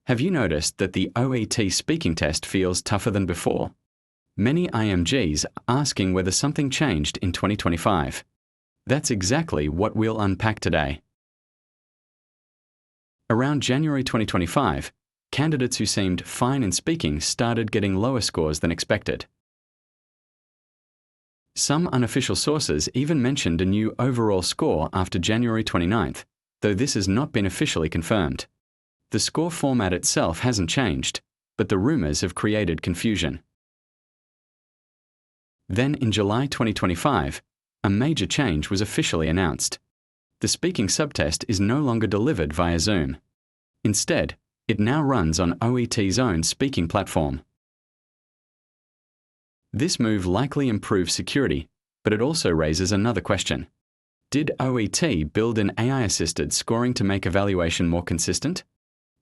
Have you noticed that the OET speaking test feels tougher than before? Many IMGs are asking whether something changed in 2025. That's exactly what we'll unpack today. Around January 2025, candidates who seemed fine in speaking started getting lower scores than expected. Some unofficial sources even mentioned a new overall score after January 29th, though this has not been officially confirmed. The score format itself hasn't changed, but the rumors have created confusion. Then in July 2025, a major change was officially announced. The speaking subtest is no longer delivered via Zoom. Instead, it now runs on OET's own speaking platform. This move likely improves security, but it also raises another question. Did OET build an AI-assisted scoring to make evaluation more consistent?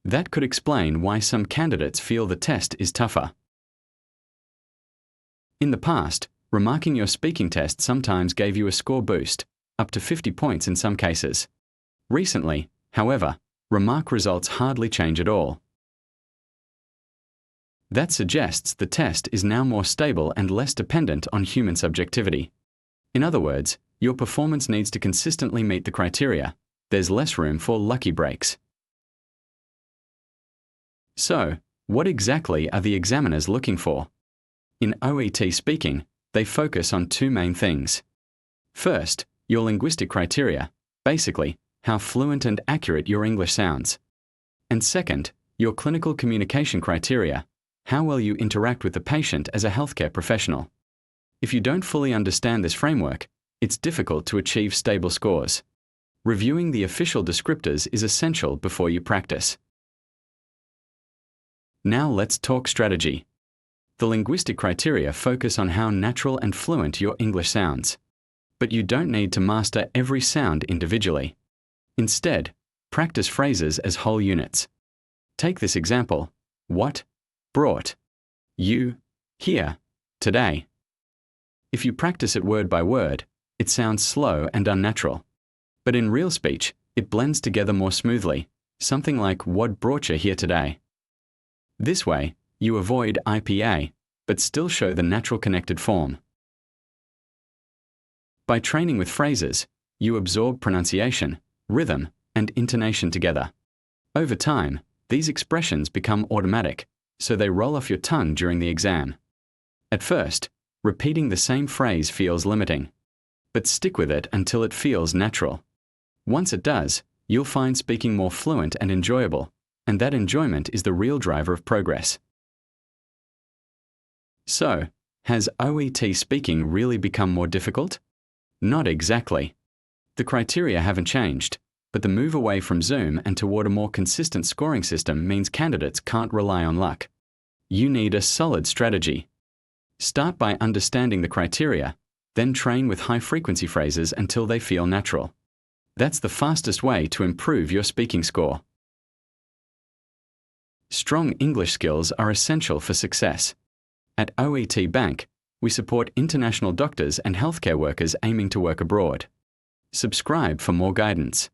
That could explain why some candidates feel the test is tougher. In the past, remarking your speaking test sometimes gave you a score boost, up to 50 points in some cases. Recently, however, remark results hardly change at all. That suggests the test is now more stable and less dependent on human subjectivity. In other words, your performance needs to consistently meet the criteria. There's less room for lucky breaks. So, what exactly are the examiners looking for? In OET Speaking, they focus on two main things. First, your linguistic criteria, basically, how fluent and accurate your English sounds. And second, your clinical communication criteria, how well you interact with the patient as a healthcare professional. If you don't fully understand this framework, it's difficult to achieve stable scores. Reviewing the official descriptors is essential before you practice. Now let's talk strategy. The linguistic criteria focus on how natural and fluent your English sounds. But you don't need to master every sound individually. Instead, practice phrases as whole units. Take this example: what, brought, you, here, today. If you practice it word by word, it sounds slow and unnatural. But in real speech, it blends together more smoothly, something like what brought you here today. This way, you avoid IPA, but still show the natural connected form. By training with phrases, you absorb pronunciation, rhythm, and intonation together. Over time, these expressions become automatic, so they roll off your tongue during the exam. At first, repeating the same phrase feels limiting, but stick with it until it feels natural. Once it does, you'll find speaking more fluent and enjoyable, and that enjoyment is the real driver of progress. So, has OET speaking really become more difficult? Not exactly. The criteria haven't changed, but the move away from Zoom and toward a more consistent scoring system means candidates can't rely on luck. You need a solid strategy. Start by understanding the criteria, then train with high-frequency phrases until they feel natural. That's the fastest way to improve your speaking score. Strong English skills are essential for success. At OET Bank, we support international doctors and healthcare workers aiming to work abroad. Subscribe for more guidance.